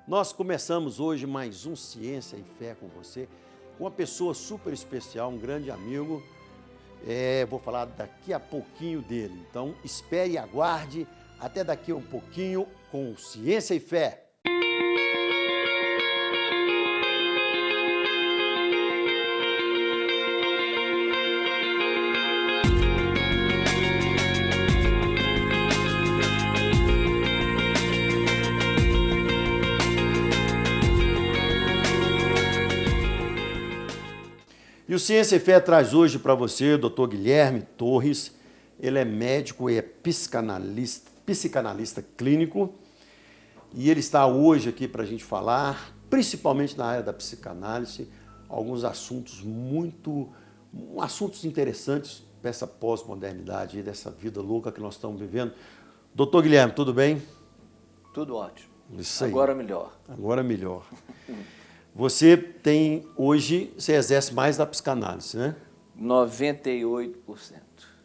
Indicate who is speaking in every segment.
Speaker 1: Nós começamos hoje mais um Ciência e Fé com você, com uma pessoa super especial, um grande amigo. Vou falar daqui a pouquinho dele, então espere e aguarde até daqui a um pouquinho com Ciência e Fé. E o Ciência e Fé traz hoje para você o Dr. Guilherme Torres. Ele é médico e é psicanalista clínico. E ele está hoje aqui para a gente falar, principalmente na área da psicanálise, alguns assuntos assuntos interessantes para essa pós-modernidade, dessa vida louca que nós estamos vivendo. Doutor Guilherme, tudo bem?
Speaker 2: Tudo ótimo.
Speaker 1: Isso aí.
Speaker 2: Agora melhor.
Speaker 1: Agora melhor. Você exerce mais da psicanálise, né?
Speaker 2: 98%.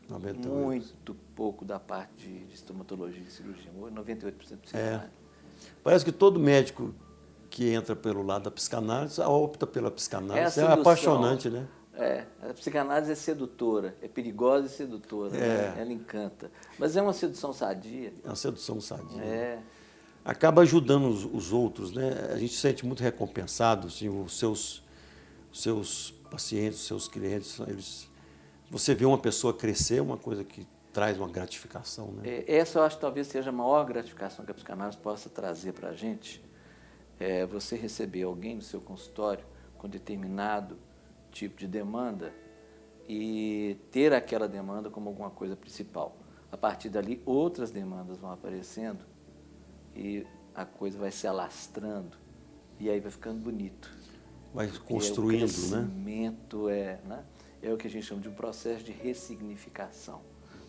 Speaker 1: 98%.
Speaker 2: Muito pouco da parte de estomatologia e cirurgia. 98% psicanálise.
Speaker 1: Parece que todo médico que entra pelo lado da psicanálise opta pela psicanálise. É
Speaker 2: sedução,
Speaker 1: apaixonante, né?
Speaker 2: A psicanálise é sedutora, é perigosa e sedutora, né? Ela encanta. Mas é uma sedução sadia.
Speaker 1: É uma sedução sadia.
Speaker 2: É.
Speaker 1: Acaba ajudando os outros, né? A gente se sente muito recompensado, assim, os seus pacientes, os seus clientes, você vê uma pessoa crescer, uma coisa que traz uma gratificação, né?
Speaker 2: Essa eu acho que talvez seja a maior gratificação que a psicanálise possa trazer para a gente. Você receber alguém no seu consultório com determinado tipo de demanda e ter aquela demanda como alguma coisa principal. A partir dali, outras demandas vão aparecendo e a coisa vai se alastrando e aí vai ficando bonito.
Speaker 1: Vai construindo,
Speaker 2: o crescimento, né? É o que a gente chama de um processo de ressignificação.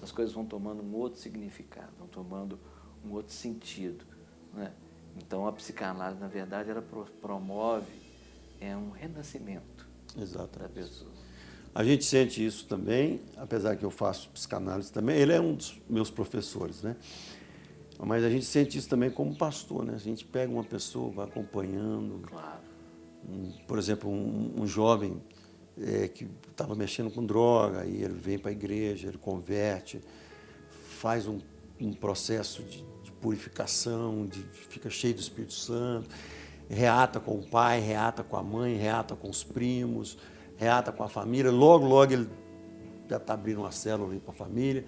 Speaker 2: As coisas vão tomando um outro significado, vão tomando um outro sentido, né? Então, a psicanálise, na verdade, ela promove um renascimento da pessoa.
Speaker 1: A gente sente isso também, apesar que eu faço psicanálise também. Ele é um dos meus professores, né? Mas a gente sente isso também como pastor, né? A gente pega uma pessoa, vai acompanhando.
Speaker 2: Claro.
Speaker 1: Por exemplo, um jovem que estava mexendo com droga, aí ele vem para a igreja, ele converte, faz um processo de purificação, fica cheio do Espírito Santo, reata com o pai, reata com a mãe, reata com os primos, reata com a família. Logo ele já está abrindo uma célula para a família.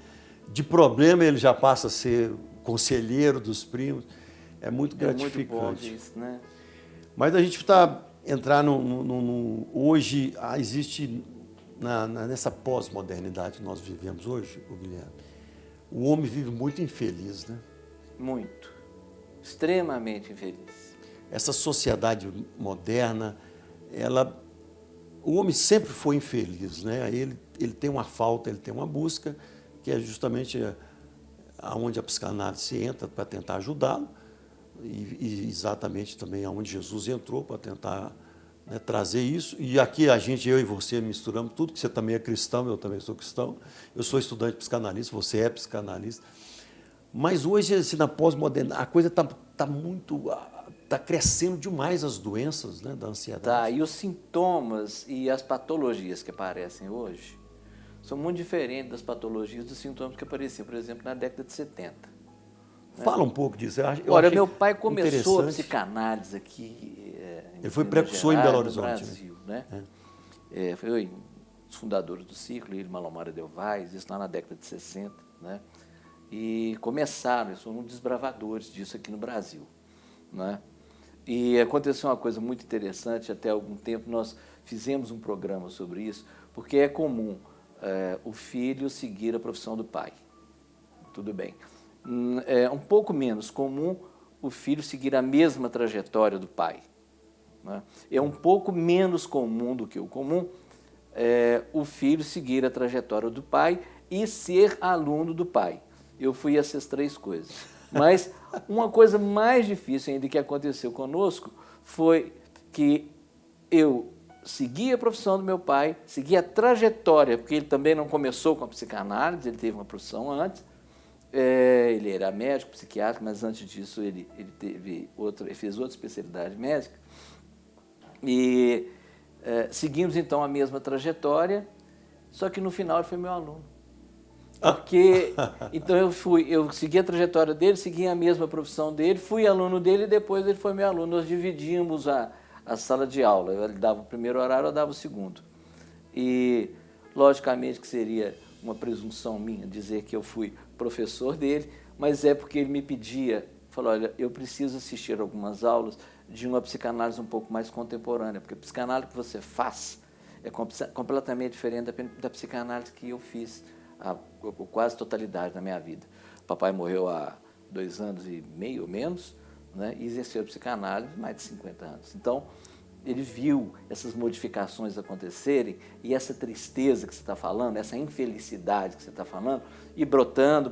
Speaker 1: De problema ele já passa a ser conselheiro dos primos. É muito gratificante.
Speaker 2: É muito bom isso, né?
Speaker 1: Mas a gente está hoje existe nessa pós-modernidade que nós vivemos hoje, Guilherme, o homem vive muito infeliz, né?
Speaker 2: Muito. Extremamente infeliz.
Speaker 1: Essa sociedade moderna, o homem sempre foi infeliz, né? Ele tem uma falta, ele tem uma busca, que é justamente aonde a psicanálise entra para tentar ajudá-lo, e exatamente também aonde Jesus entrou para tentar, né, trazer isso. E aqui eu e você misturamos tudo, que você também é cristão, eu também sou cristão, eu sou estudante psicanalista, você é psicanalista. Mas hoje, assim, na pós-moderna, a coisa está crescendo demais, as doenças, né, da ansiedade.
Speaker 2: E os sintomas e as patologias que aparecem hoje são muito diferentes das patologias dos sintomas que apareciam, por exemplo, na década de 70. Né?
Speaker 1: Fala um pouco disso.
Speaker 2: Olha, meu pai começou a psicanálise aqui
Speaker 1: ele foi precursor em Belo Horizonte,
Speaker 2: no Brasil, né? Foi um dos fundadores do Ciclo, ele, Malomara Del Vaz, isso lá na década de 60, né? E começaram, eles foram um desbravadores disso aqui no Brasil, né? E aconteceu uma coisa muito interessante, até algum tempo nós fizemos um programa sobre isso, porque é comum o filho seguir a profissão do pai, tudo bem. É um pouco menos comum o filho seguir a mesma trajetória do pai, né? É um pouco menos comum do que o comum o filho seguir a trajetória do pai e ser aluno do pai. Eu fui essas três coisas. Mas uma coisa mais difícil ainda que aconteceu conosco foi que eu segui a profissão do meu pai, segui a trajetória, porque ele também não começou com a psicanálise, ele teve uma profissão antes, Ele era médico, psiquiatra, mas antes disso ele fez outra especialidade médica. E seguimos então a mesma trajetória, só que no final ele foi meu aluno. Porque então eu segui a trajetória dele, segui a mesma profissão dele, fui aluno dele e depois ele foi meu aluno. Nós dividimos a sala de aula. Ele dava o primeiro horário, eu dava o segundo. E logicamente que seria uma presunção minha dizer que eu fui professor dele, mas é porque ele me pedia, falou, olha, eu preciso assistir algumas aulas de uma psicanálise um pouco mais contemporânea, porque a psicanálise que você faz é completamente diferente da psicanálise que eu fiz a quase totalidade da minha vida. Papai morreu há 2 anos e meio ou menos, né, e exerceu psicanálise mais de 50 anos. Então, ele viu essas modificações acontecerem e essa tristeza que você está falando, essa infelicidade que você está falando, e brotando,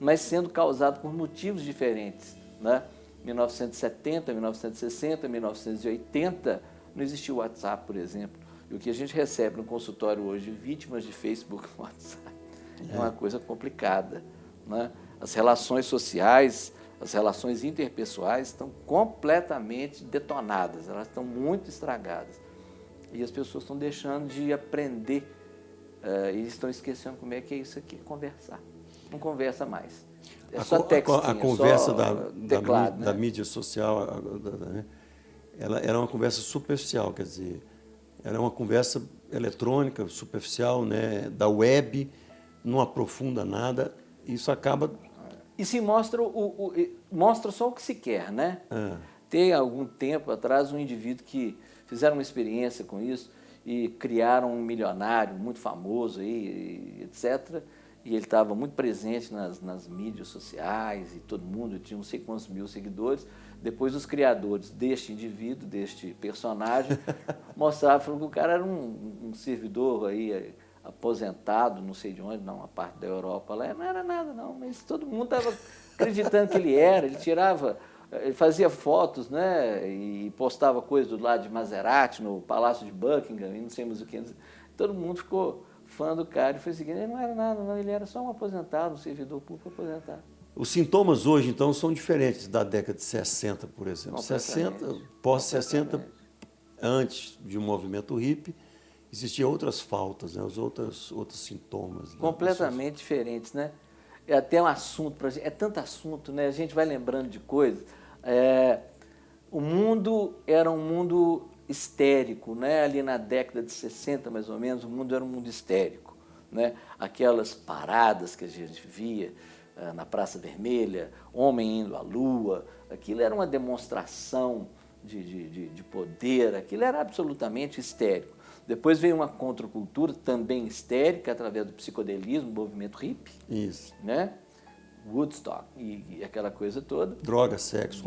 Speaker 2: mas sendo causado por motivos diferentes, né? 1970, 1960, 1980, não existia o WhatsApp, por exemplo. E o que a gente recebe no consultório hoje, vítimas de Facebook e WhatsApp, é uma coisa complicada, né? As relações sociais, as relações interpessoais estão completamente detonadas, elas estão muito estragadas. E as pessoas estão deixando de aprender e estão esquecendo como é que é isso aqui, conversar. Não conversa mais. É só textinho,
Speaker 1: a conversa
Speaker 2: só teclado,
Speaker 1: da
Speaker 2: né?
Speaker 1: mídia social, né? Ela era uma conversa superficial, quer dizer, era uma conversa eletrônica, superficial, né? Da web, não aprofunda nada, isso acaba...
Speaker 2: E se mostra, mostra só o que se quer, né? Tem algum tempo atrás um indivíduo que fizeram uma experiência com isso e criaram um milionário muito famoso, aí, etc. E ele estava muito presente nas mídias sociais e todo mundo tinha não sei quantos mil seguidores. Depois os criadores deste indivíduo, deste personagem, mostravam, falaram que o cara era um servidor aí, aposentado, não sei de onde, não, a parte da Europa lá, não era nada não, mas todo mundo estava acreditando que ele era, ele fazia fotos, né, e postava coisas do lado de Maserati, no Palácio de Buckingham, e não sei mais o que, todo mundo ficou fã do cara, e foi o seguinte, ele não era nada não, ele era só um aposentado, um servidor público aposentado.
Speaker 1: Os sintomas hoje, então, são diferentes da década de 60, por exemplo. 60, pós-60, antes de um movimento hippie, existiam outras faltas, né? Os outros sintomas. Né?
Speaker 2: Completamente diferentes, né? É até um assunto para a gente, é tanto assunto, né? A gente vai lembrando de coisas. O mundo era um mundo histérico, né? Ali na década de 60, mais ou menos, o mundo era um mundo histérico, né? Aquelas paradas que a gente via na Praça Vermelha, homem indo à lua, aquilo era uma demonstração de poder, aquilo era absolutamente histérico. Depois veio uma contracultura também histérica, através do psicodelismo, movimento hippie.
Speaker 1: Isso.
Speaker 2: Né? Woodstock e aquela coisa toda.
Speaker 1: Droga, sexo,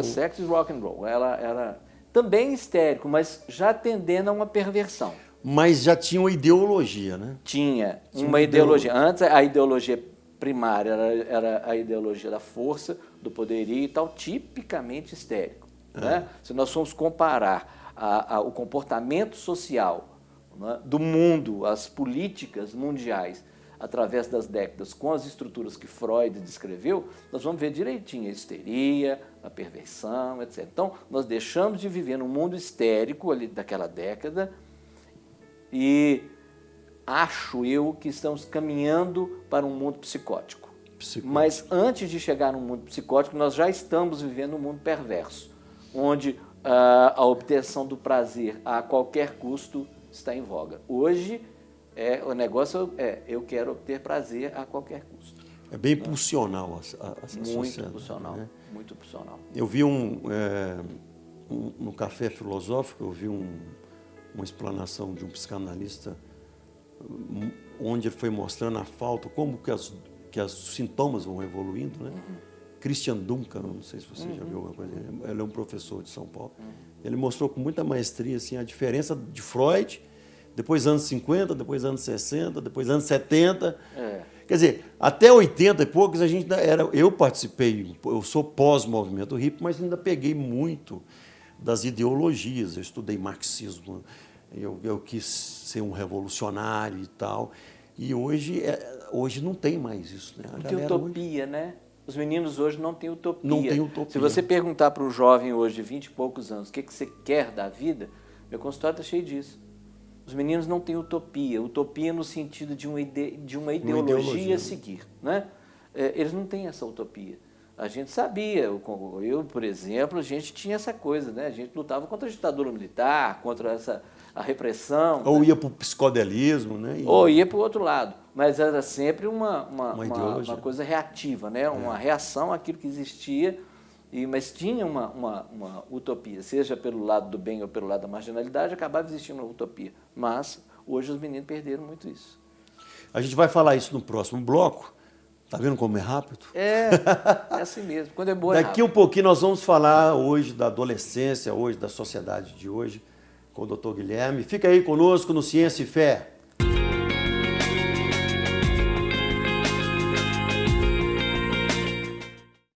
Speaker 2: sexo e rock and roll. Ela era também histérico, mas já tendendo a uma perversão.
Speaker 1: Mas já tinha uma ideologia, né?
Speaker 2: Tinha uma ideologia. Antes, a ideologia primária era a ideologia da força, do poderio e tal, tipicamente histérico. Né? Se nós formos comparar o comportamento social, né, do mundo, as políticas mundiais, através das décadas, com as estruturas que Freud descreveu, nós vamos ver direitinho a histeria, a perversão, etc. Então, nós deixamos de viver num mundo histérico ali daquela década e acho eu que estamos caminhando para um mundo psicótico. Mas antes de chegar no mundo psicótico, nós já estamos vivendo um mundo perverso, onde a obtenção do prazer a qualquer custo está em voga. Hoje, o negócio eu quero obter prazer a qualquer custo.
Speaker 1: É bem pulsional a
Speaker 2: muito pulsional, né? Muito pulsional.
Speaker 1: Eu vi no Café Filosófico, eu vi uma explanação de um psicanalista onde ele foi mostrando a falta, como que os sintomas vão evoluindo, né? Christian Duncan, não sei se você já viu alguma coisa, ele é um professor de São Paulo. Ele mostrou com muita maestria assim, a diferença de Freud, depois anos 50, depois anos 60, depois anos 70. Quer dizer, até 80 e poucos a gente eu participei, eu sou pós-movimento hippie, mas ainda peguei muito das ideologias. Eu estudei marxismo, eu quis ser um revolucionário e tal. E hoje não tem mais isso, né?
Speaker 2: Não tem utopia, né? Os meninos hoje não têm utopia.
Speaker 1: Não tem utopia.
Speaker 2: Se você perguntar para um jovem hoje de 20 e poucos anos o que você quer da vida, meu consultório está cheio disso. Os meninos não têm utopia. Utopia no sentido de uma ideologia a seguir, né? Eles não têm essa utopia. A gente sabia, eu, por exemplo, a gente tinha essa coisa, né? A gente lutava contra a ditadura militar, contra a repressão.
Speaker 1: Ou
Speaker 2: né?
Speaker 1: ia para o psicodelismo, né?
Speaker 2: Ou ia para o outro lado. Mas era sempre uma coisa reativa, né? Uma reação àquilo que existia, mas tinha uma utopia, seja pelo lado do bem ou pelo lado da marginalidade, acabava existindo uma utopia. Mas hoje os meninos perderam muito isso.
Speaker 1: A gente vai falar isso no próximo bloco. Tá vendo como é rápido?
Speaker 2: É assim mesmo. Quando é boa,
Speaker 1: Daqui um pouquinho nós vamos falar hoje da adolescência, hoje da sociedade de hoje, com o Dr. Guilherme. Fica aí conosco no Ciência e Fé.